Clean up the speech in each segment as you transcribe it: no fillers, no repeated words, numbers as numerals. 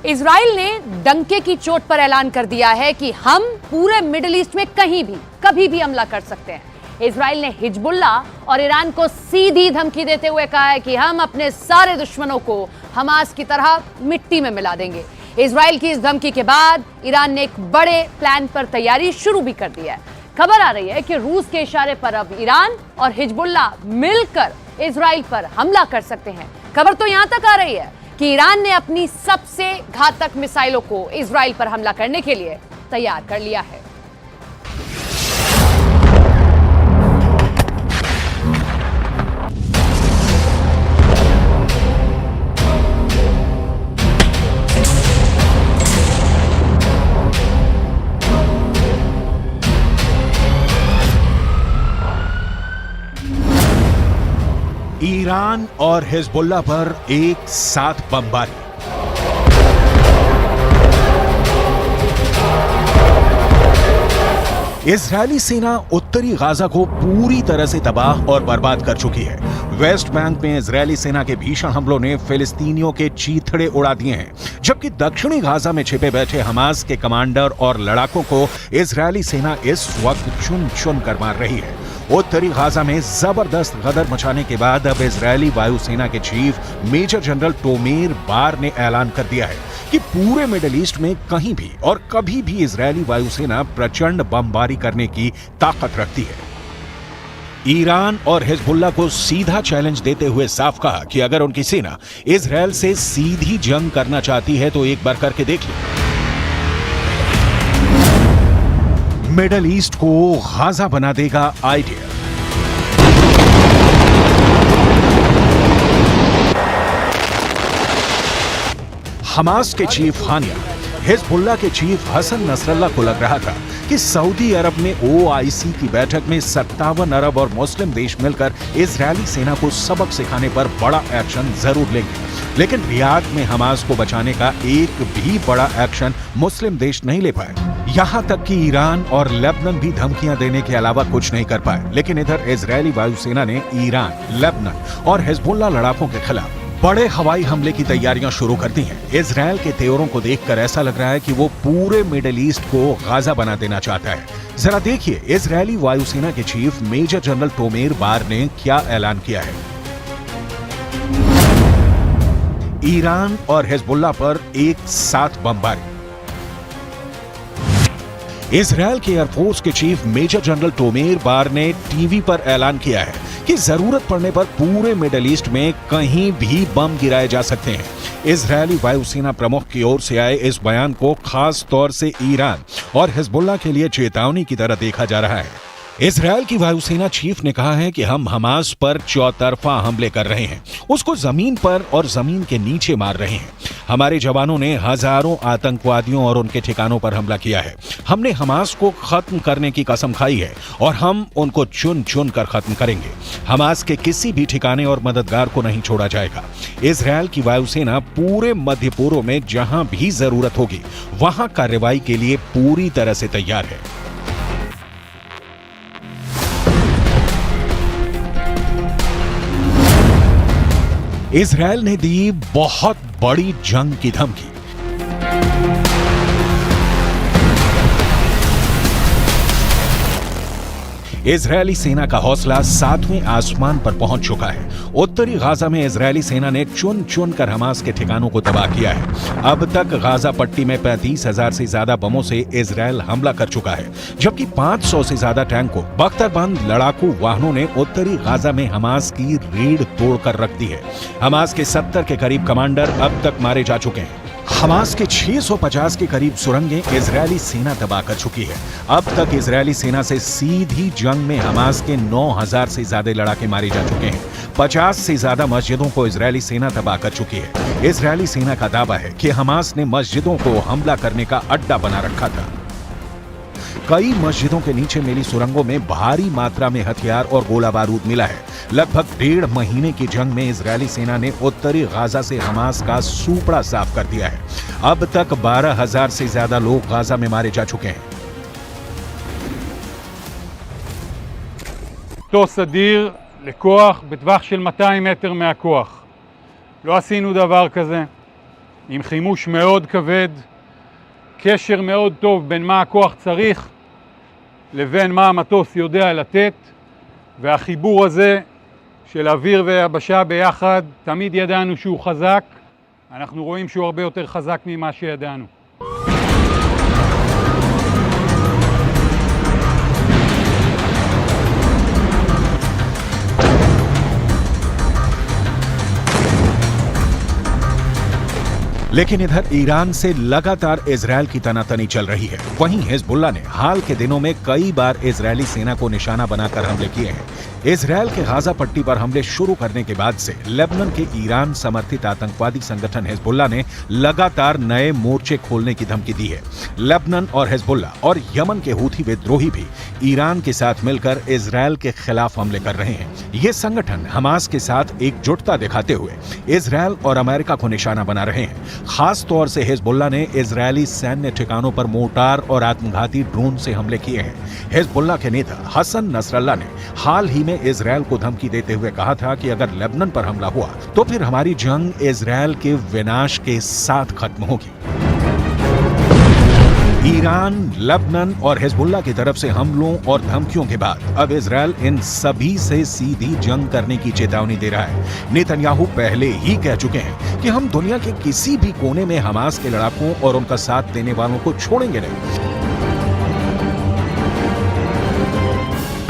Israel ने डंके की चोट पर ऐलान कर दिया है कि हम पूरे मिडिल ईस्ट में कहीं भी कभी भी हमला कर सकते हैं। इजराइल ने हिजबुल्ला और ईरान को सीधी धमकी देते हुए कहा है कि हम अपने सारे दुश्मनों को हमास की तरह मिट्टी में मिला देंगे। इजराइल की इस धमकी के बाद ईरान ने एक बड़े प्लान पर तैयारी शुरू भी कर दी है। खबर आ रही है कि रूस के इशारे पर अब ईरान और हिजबुल्ला मिलकर इजराइल पर हमला कर सकते हैं। खबर तो यहां तक आ रही है कि ईरान ने अपनी सबसे घातक मिसाइलों को इजराइल पर हमला करने के लिए तैयार कर लिया है। ईरान और हिजबुल्ला पर एक साथ बमबारी। इजरायली सेना उत्तरी गाजा को पूरी तरह से तबाह और बर्बाद कर चुकी है। वेस्ट बैंक में इजरायली सेना के भीषण हमलों ने फिलिस्तीनियों के चीथड़े उड़ा दिए हैं, जबकि दक्षिणी गाजा में छिपे बैठे हमास के कमांडर और लड़ाकों को इजरायली सेना इस वक्त चुन चुन कर मार रही है। उत्तरी गाजा में जबरदस्त गदर मचाने के बाद अब इजरायली वायुसेना के चीफ मेजर जनरल टोमेर बार ने ऐलान कर दिया है कि पूरे मिडिल ईस्ट में कहीं भी और कभी भी इजरायली वायुसेना प्रचंड बमबारी करने की ताकत रखती है। ईरान और हिजबुल्ला को सीधा चैलेंज देते हुए साफ कहा कि अगर उनकी सेना इजरायल से सीधी जंग करना चाहती है तो एक बार करके देख ले। मिडिल ईस्ट को गाजा बना देगा आइडिया। हमास के चीफ हानिया, हिजबुल्ला के चीफ हसन नसरल्ला को लग रहा था कि सऊदी अरब में OIC की बैठक में 57 अरब और मुस्लिम देश मिलकर इजरायली सेना को सबक सिखाने पर बड़ा एक्शन जरूर लेंगे, लेकिन रियाद में हमास को बचाने का एक भी बड़ा एक्शन मुस्लिम देश नहीं ले पाए। यहां तक कि ईरान और लेबनान भी धमकियां देने के अलावा कुछ नहीं कर पाए। लेकिन इधर इजरायली वायुसेना ने ईरान, लेबनान और हिजबुल्ला लड़ाकों के खिलाफ बड़े हवाई हमले की तैयारियां शुरू कर दी हैं। इजरायल के तेवरों को देखकर ऐसा लग रहा है कि वो पूरे मिडिल ईस्ट को गाजा बना देना चाहता है। जरा देखिए इजरायली वायुसेना के चीफ मेजर जनरल टोमेर बार ने क्या ऐलान किया है। ईरान और हिजबुल्ला पर एक साथ बमबारी। इजरायल के एयरफोर्स के चीफ मेजर जनरल टोमेर बार ने टीवी पर ऐलान किया है कि जरूरत पड़ने पर पूरे मिडिल ईस्ट में कहीं भी बम गिराए जा सकते हैं। इजरायली वायुसेना प्रमुख की ओर से आए इस बयान को खास तौर से ईरान और हिजबुल्ला के लिए चेतावनी की तरह देखा जा रहा है। इजरायल की वायुसेना चीफ ने कहा है कि हम हमास पर चौतरफा हमले कर रहे हैं, उसको जमीन पर और जमीन के नीचे मार रहे हैं। हमारे जवानों ने हजारों आतंकवादियों और उनके ठिकानों पर हमला किया है। हमने हमास को खत्म करने की कसम खाई है और हम उनको चुन चुन कर खत्म करेंगे। हमास के किसी भी ठिकाने और मददगार को नहीं छोड़ा जाएगा। इजरायल की वायुसेना पूरे मध्य पूर्व में जहां भी जरूरत होगी वहां कार्रवाई के लिए पूरी तरह से तैयार है। इजरायल ने दी बहुत बड़ी जंग की धमकी। इजरायली सेना का हौसला 7वें आसमान पर पहुंच चुका है। उत्तरी गाजा में इजरायली सेना ने चुन चुन कर हमास के ठिकानों को तबाह किया है। अब तक गाजा पट्टी में 35,000 से ज्यादा बमों से इजरायल हमला कर चुका है, जबकि 500 से ज्यादा टैंकों, बख्तरबंद लड़ाकू वाहनों ने उत्तरी गाजा में हमास की रीढ़ तोड़कर रख दी है। हमास के 70 के करीब कमांडर अब तक मारे जा चुके हैं। हमास के 650 के करीब सुरंगें इजरायली सेना तबाह कर चुकी है। अब तक इजरायली सेना से सीधी जंग में हमास के 9,000 से ज्यादा लड़ाके मारे जा चुके हैं। 50 से ज्यादा मस्जिदों को इजरायली सेना तबाह कर चुकी है। इजरायली सेना का दावा है कि हमास ने मस्जिदों को हमला करने का अड्डा बना रखा था। कई मस्जिदों के नीचे मिली सुरंगों में भारी मात्रा में हथियार और गोला बारूद मिला है। लगभग 1.5 महीने की जंग में इजरायली सेना ने उत्तरी गाजा से हमास का सूपड़ा साफ कर दिया है। अब तक 12,000 से ज्यादा लोग गाजा में मारे जा चुके हैं। אותו סדיר לכוח בטווח של 200 מטר מהכוח. לא עשינו דבר כזה. עם חימוש מאוד כבד, קשר מאוד טוב בין מה הכוח צריך לבין מה המטוס יודע לתת, והחיבור הזה של אוויר ויבשה ביחד, תמיד ידענו שהוא חזק, אנחנו רואים שהוא הרבה יותר חזק ממה שידענו. लेकिन इधर ईरान से लगातार इजरायल की तनातनी चल रही है। वहीं हिजबुल्लाह ने हाल के दिनों में कई बार इजरायली सेना को निशाना बनाकर हमले किए हैं। इजरायल के गाजा पट्टी पर हमले शुरू करने के बाद से लेबनान के ईरान समर्थित आतंकवादी संगठन हिजबुल्लाह ने लगातार नए मोर्चे खोलने की धमकी दी है। लेबनान और हिजबुल्लाह और यमन के हूथी विद्रोही भी ईरान के साथ मिलकर इजरायल के खिलाफ हमले कर रहे हैं। ये संगठन हमास के साथ एकजुटता दिखाते हुए इजरायल और अमेरिका को निशाना बना रहे हैं। खास तौर से हिजबुल्लाह ने इजरायली सैन्य ठिकानों पर मोर्टार और आत्मघाती ड्रोन से हमले किए हैं। हिजबुल्लाह के नेता हसन नसरल्लाह ने हाल ही में इजरायल को धमकी देते हुए कहा था कि अगर लेबनान पर हमला हुआ तो फिर हमारी जंग इजरायल के विनाश के साथ खत्म होगी। ईरान, लेबनान और हिजबुल्लाह की तरफ से हमलों और धमकियों के बाद अब इजरायल इन सभी से सीधी जंग करने की चेतावनी दे रहा है। नेतन्याहू पहले ही कह चुके हैं कि हम दुनिया के किसी भी कोने में हमास के लड़ाकों और उनका साथ देने वालों को छोड़ेंगे नहीं।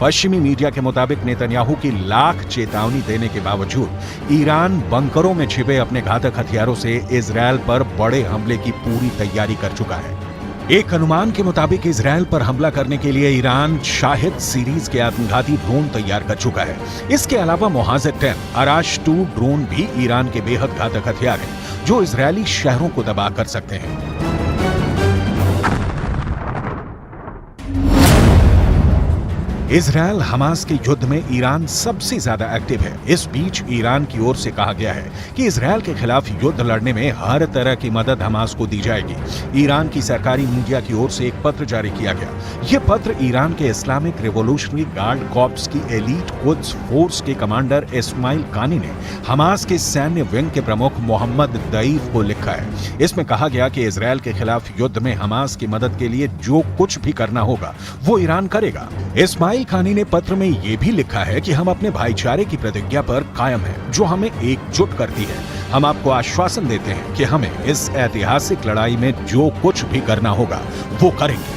पश्चिमी मीडिया के मुताबिक नेतन्याहू की लाख चेतावनी देने के बावजूद ईरान बंकरों में छिपे अपने घातक हथियारों से इजरायल पर बड़े हमले की पूरी तैयारी कर चुका है। एक अनुमान के मुताबिक इजरायल पर हमला करने के लिए ईरान शाहिद सीरीज के आत्मघाती ड्रोन तैयार कर चुका है। इसके अलावा मोहाजिर 10, अराश 2 ड्रोन भी ईरान के बेहद घातक हथियार हैं, जो इजरायली शहरों को तबाह कर सकते हैं। इजरायल हमास के युद्ध में ईरान सबसे ज्यादा एक्टिव है। इस बीच ईरान की ओर से कहा गया है कि इजरायल के खिलाफ युद्ध लड़ने में हर तरह की मदद हमास को दी जाएगी। ईरान की सरकारी मीडिया की ओर से एक पत्र जारी किया गया। यह पत्र ईरान के इस्लामिक रिवॉल्यूशनरी गार्ड कॉर्प्स की एलीट कुद्स फोर्स के कमांडर इस्माइल कानी ने हमास के सैन्य विंग के प्रमुख मोहम्मद दईफ को लिखा है। इसमें कहा गया कि इजरायल के खिलाफ युद्ध में हमास की मदद के लिए जो कुछ भी करना होगा वो ईरान करेगा। इस्माइल खानी ने पत्र में यह भी लिखा है कि हम अपने भाईचारे की प्रतिज्ञा पर कायम हैं, जो हमें एकजुट करती है। हम आपको आश्वासन देते हैं कि हमें इस ऐतिहासिक लड़ाई में जो कुछ भी करना होगा वो करेंगे।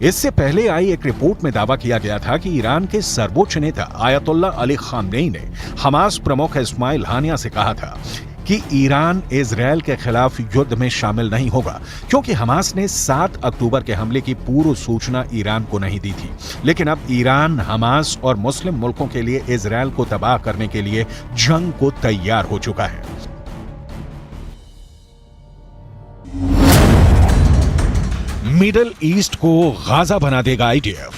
इससे पहले आई एक रिपोर्ट में दावा किया गया था कि ईरान के सर्वोच्च नेता आयतुल्लाह अली खामनेई ने हमास प्रमुख इस्माइल हानिया से कहा था कि ईरान इजरायल के खिलाफ युद्ध में शामिल नहीं होगा, क्योंकि हमास ने 7 अक्टूबर के हमले की पूर्व सूचना ईरान को नहीं दी थी। लेकिन अब ईरान हमास और मुस्लिम मुल्कों के लिए इजरायल को तबाह करने के लिए जंग को तैयार हो चुका है। मिडल ईस्ट को गाजा बना देगा आईडीएफ।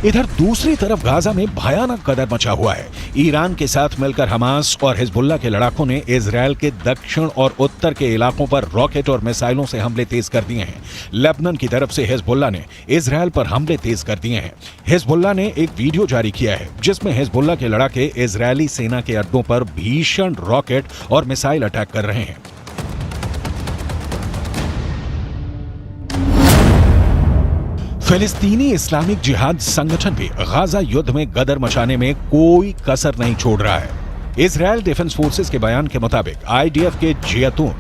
इधर दूसरी तरफ गाजा में भयानक कदर मचा हुआ है। ईरान के साथ मिलकर हमास और हिजबुल्लाह के लड़ाकों ने इजरायल के दक्षिण और उत्तर के इलाकों पर रॉकेट और मिसाइलों से हमले तेज कर दिए हैं। लेबनान की तरफ से हिजबुल्लाह ने इजरायल पर हमले तेज कर दिए हैं। हिजबुल्लाह ने एक वीडियो जारी किया है जिसमें हिजबुल्लाह के लड़ाके इजरायली सेना के अड्डों पर भीषण रॉकेट और मिसाइल अटैक कर रहे हैं। फिलिस्तीनी इस्लामिक जिहाद संगठन भी गाजा युद्ध में गदर मचाने में कोई कसर नहीं छोड़ रहा है। इजरायल डिफेंस फोर्सेस के बयान के मुताबिक आईडीएफ के जियतून,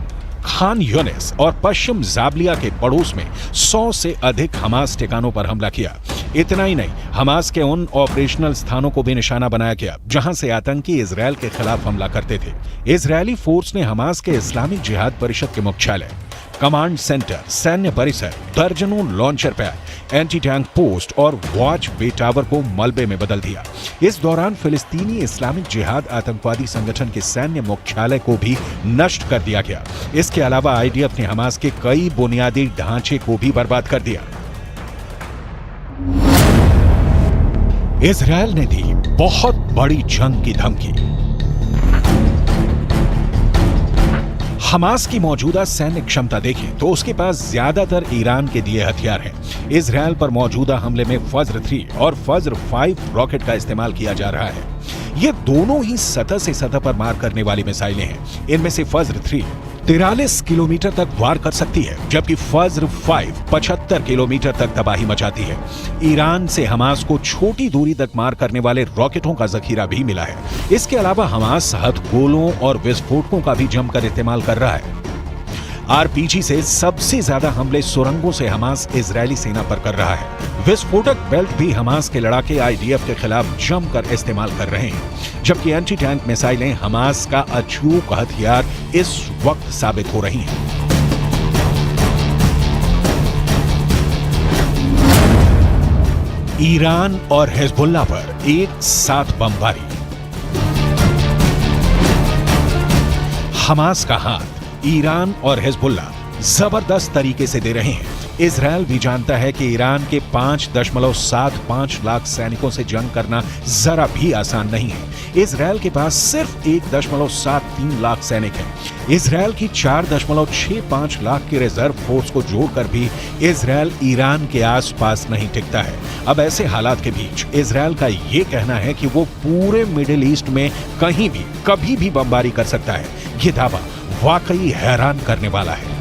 खान यूनिस और पश्चिम जाबलिया के पड़ोस में 100 से अधिक हमास ठिकानों पर हमला किया। इतना ही नहीं, हमास के उन ऑपरेशनल स्थानों को भी निशाना बनाया गया जहां से आतंकी इजरायल के खिलाफ हमला करते थे। इजरायली फोर्स ने हमास के इस्लामिक जिहाद परिषद के मुख्यालय, कमांड सेंटर, सैन्य परिसर, दर्जनों launcher pad, anti tank post और वॉच वे टावर को मलबे में बदल दिया। इस दौरान फिलिस्तीनी इस्लामिक जिहाद आतंकवादी संगठन के सैन्य मुख्यालय को भी नष्ट कर दिया गया। इसके अलावा आईडीएफ ने हमास के कई बुनियादी ढांचे को भी बर्बाद कर दिया। इजरायल ने दी बहुत बड़ी जंग की धमकी। हमास की मौजूदा सैन्य क्षमता देखें तो उसके पास ज्यादातर ईरान के दिए हथियार हैं। इजरायल पर मौजूदा हमले में फज्र 3 और फज्र 5 रॉकेट का इस्तेमाल किया जा रहा है। ये दोनों ही सतह से सतह पर मार करने वाली मिसाइलें हैं। इनमें से फज्र 3 43 किलोमीटर तक वार कर सकती है, जबकि फज्र 5 75 किलोमीटर तक तबाही मचाती है। ईरान से हमास को छोटी दूरी तक मार करने वाले रॉकेटों का जखीरा भी मिला है। इसके अलावा हमास हथगोलों और विस्फोटकों का भी जमकर इस्तेमाल कर रहा है। आरपीजी से सबसे ज्यादा हमले सुरंगों से हमास इजरायली सेना पर कर रहा है। विस्फोटक बेल्ट भी हमास के लड़ाके आईडीएफ के खिलाफ जमकर इस्तेमाल कर रहे हैं, जबकि एंटी टैंक मिसाइलें हमास का अचूक हथियार इस वक्त साबित हो रही हैं। ईरान और हिजबुल्लाह पर एक साथ बमबारी। हमास का हाथ ईरान और हिजबुल्लाह जबरदस्त तरीके से दे रहे हैं। इजरायल भी जानता है कि ईरान के 5.75 लाख सैनिकों से जंग करना जरा भी आसान नहीं है। इजरायल के पास सिर्फ 1.73 लाख सैनिक हैं। इजरायल की 4.65 लाख की रिजर्व फोर्स को जोड़कर भी इजरायल ईरान के आसपास नहीं टिकता है। अब ऐसे हालात के बीच इजरायल का ये कहना है कि वो पूरे मिडिल ईस्ट में कहीं भी कभी भी बमबारी कर सकता है। ये दावा वाकई हैरान करने वाला है।